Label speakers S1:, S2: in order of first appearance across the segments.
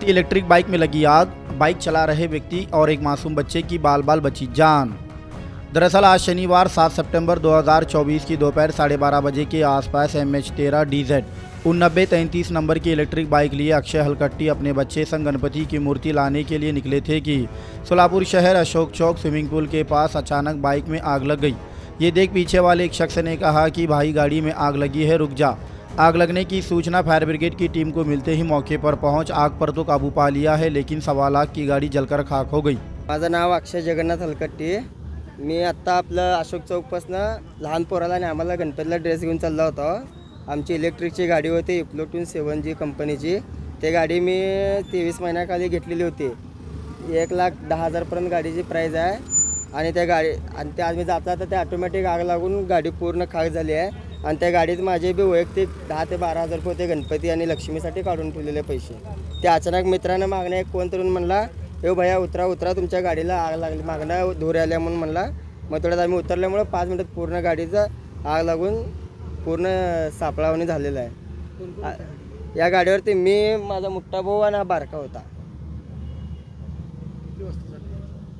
S1: Electric bike में लगी आग, बाइक चला रहे व्यक्ति और एक मासूम बच्चे की बाल बाल बची जान। दरअसल आज शनिवार 7 सितंबर 2024 की दोपहर 12:30 बजे के आसपास MH13 DZ 8933 नंबर की इलेक्ट्रिक बाइक लिए अक्षय हलकट्टी अपने बच्चे संग गणपति की मूर्ति लाने के लिए निकले थे कि सोलापुर शहर अशोक चौक स्विमिंग पूल के पास अचानक बाइक में आग लग गई। ये देख पीछे वाले एक शख्स ने कहा कि भाई गाड़ी में आग लगी है, रुक जा। आग लगने की सूचना फायर ब्रिगेड की टीम को मिलते ही मौके पर पहुंच आग पर तो काबू पा लिया है, लेकिन 1.25 लाख की गाड़ी जलकर खाक हो गई।
S2: माझं नाव अक्षय जगन्नाथ हलकट्टी। मी आत्ता आपलं अशोक चौकपासनं लहान पोराला आणि आम्हाला गणपतीला ड्रेस घेऊन चाललो होतो। आमची इलेक्ट्रिकची गाडी होती प्लूटून 7G कंपनीची। ते गाडी मी 23 महिन्याखाली घेतलेली होती। 1,10,000 पर्यंत गाडीची प्राइस आहे आणि त्या गाडी आणि ते आज मी जाता तर ते ऑटोमॅटिक आग लागून गाडी पूर्ण खाक झाली आहे आणि त्या गाडीत माझे बी वैयक्तिक 10,000 ते 12,000 रुपये होते गणपती आणि लक्ष्मीसाठी काढून ठेवलेले पैसे। ते अचानक मित्रांना मागणे एक कोण तरुण म्हणला, "ए भैया उतरा तुमच्या गाडीला आग लागली, मागणं धूर आल्या" म्हणून म्हणला। मग थोड्यात आम्ही उतरल्यामुळे 5 मिनिटात पूर्ण गाडीचं आग लागून पूर्ण सापळावणी झालेलं आहे। या गाडीवरती मी, माझा मोठा भाऊ आणि हा बारका होता।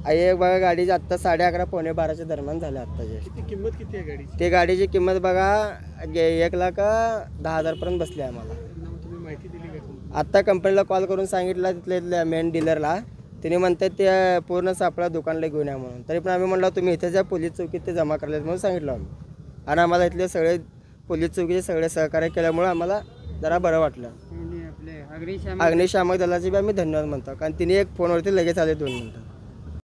S2: एक बघा गाडीची आत्ता 11:30 पावणे 12च्या दरम्यान झाले आत्ताचे।
S3: किंमत किती आहे गाडीची?
S2: ते गाडीची किंमत बघा 1,10,000 पर्यंत बसली आहे मला।
S3: तुम्ही माहिती दिली का?
S2: आत्ता कंपनीला कॉल करून सांगितलं तिथल्या मेन डीलरला, तिने म्हणतात ते पूर्ण सापळा दुकानला घेऊन या म्हणून। तरी पण आम्ही म्हणलो तुम्ही इथे ज्या पोलीस चौकीत ते जमा करलेत म्हणून सांगितलं आम्ही आणि आम्हाला इथले सगळे पोलीस चौकीचे सगळे सहकार्य केल्यामुळे आम्हाला जरा बरं वाटलं।
S3: आपले
S2: अग्निशामक दलाचे बी आम्ही धन्यवाद म्हणतो, कारण तिने एक फोनवरती लगेच आले 2 मिनिटं।